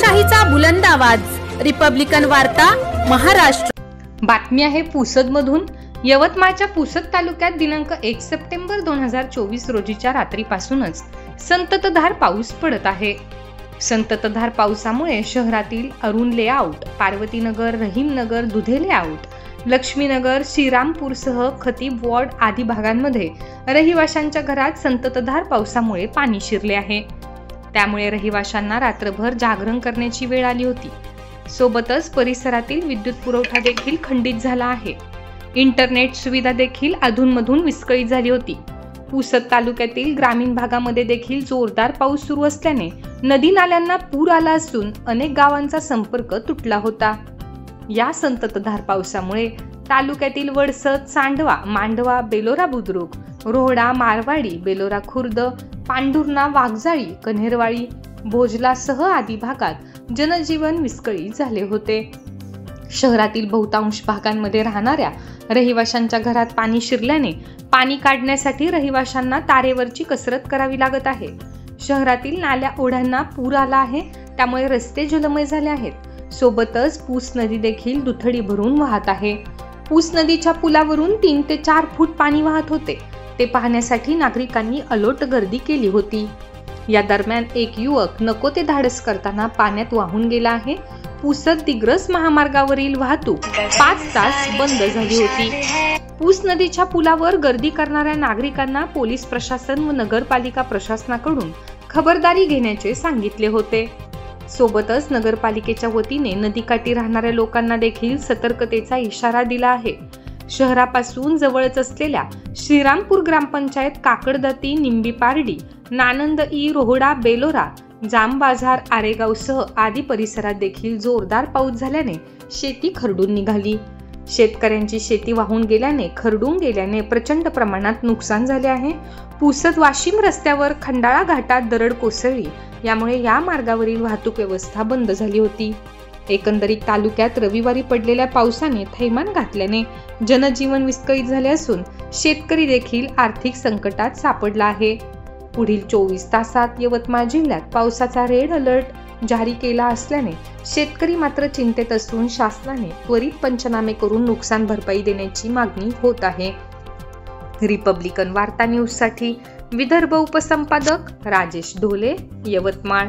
लोकशाहीचा बुलंद आवाज, रिपब्लिकन वार्ता, महाराष्ट्र। बातमी आहे पुसदमधून। यवतमाळच्या पुसद तालुक्यात दिनांक 1 सप्टेंबर 2024 रोजीच्या रात्रीपासूनच संततधार पाऊस पडत आहे। संततधार पावसामुळे शहरातील अरुण लेआउट, पार्वतीनगर, रहीमनगर, दुधे लेआउट, लक्ष्मीनगर, श्रीरामपूरसह खतीब वॉर्ड आदी भागांमध्ये रहिवाशांच्या घरात संततधार पावसामुळे पाणी शिरले आहे। त्यामुळे रहिवाशांना रात्रभर जागरण करण्याची वेळ आली होती। सोबतच परिसरातील विद्युत पुरवठा देखील खंडित झाला आहे। इंटरनेट सुविधा देखील अधूनमधून विस्कळीत झाली होती। पुसद तालुक्यातील ग्रामीण भागामध्ये देखील जोरदार पाऊस सुरू असल्याने नदी नाल्यांना पूर आला असून अनेक गावांचा संपर्क तुटला होता। या संततधार पावसामुळे तालुक्यातील वडसद, सांडवा, मांडवा, बेलोरा बुद्रुक, रोहडा, मारवाडी, बेलोरा खुर्द, पांढुर्णा, वाघजाळी, कन्हेरवाडी, भोजलासह आदी भागात जनजीवन विस्कळीत झाले होते। शहरातील बहुतांश भागांमध्ये राहणाऱ्या रहिवाशांच्या घरात पाणी शिरल्याने पाणी काढण्यासाठी रहिवाशांना तारेवरची कसरत करावी लागत आहे। शहरातील नाल्या ओढ्यांना पूर आला आहे, त्यामुळे रस्ते जलमय झाले आहेत। सोबतच पूस नदी देखील दुथडी भरून वाहत आहे। पूस नदीच्या पुलावरून 3 ते 4 फूट पाणी वाहत होते। ते पाहण्यासाठी नागरिकांनी अलोट गर्दी केली होती। या दरम्यान एक युवक नको ते धाडस करताना पाण्यात वाहून गेला आहे। पुसद दिग्रस महामार्गावरील वाहतूक 5 तास बंद झाली होती। पूस नदीच्या पुलावर गर्दी करणाऱ्या नागरिकांना पोलीस प्रशासन व नगरपालिका प्रशासनाकडून खबरदारी घेण्याचे सांगितले होते। सोबतच नगरपालिकेच्या वतीने नदीकाठी राहणाऱ्या लोकांना देखील सतर्कतेचा इशारा दिला आहे। शहरापासून जवळच असलेल्या श्रीरामपूर ग्रामपंचायत, काकडदाती, निंबीपारडी, नानंद ई, रोहडा, बेलोरा, जामबाजार, आरेगावसह आदी परिसरात देखील जोरदार पाऊस झाल्याने शेती खरडून निघाली। शेतकऱ्यांची शेती वाहून गेल्याने, खरडून गेल्याने प्रचंड प्रमाणात नुकसान झाले आहे। पुसद वाशिम रस्त्यावर खंडाळा घाटात दरड कोसळली, यामुळे या मार्गावरील वाहतूक व्यवस्था बंद झाली होती। एकंदरीत तालुक्यात रविवारी पडलेल्या पावसाने थैमान घातल्याने जनजीवन विस्कळीत झाले असून शेतकरी देखील आर्थिक संकटात सापडला आहे। पुढील 24 तासात यवतमाळ जिल्ह्यात पावसाचा रेड अलर्ट जारी केला असल्याने शेतकरी मात्र चिंतेत असून शासनाने त्वरित पंचनामे करून नुकसान भरपाई देण्याची मागणी होत आहे। रिपब्लिकन वार्ता न्यूज साठी विदर्भ उपसंपादक राजेश ढोले, यवतमाळ।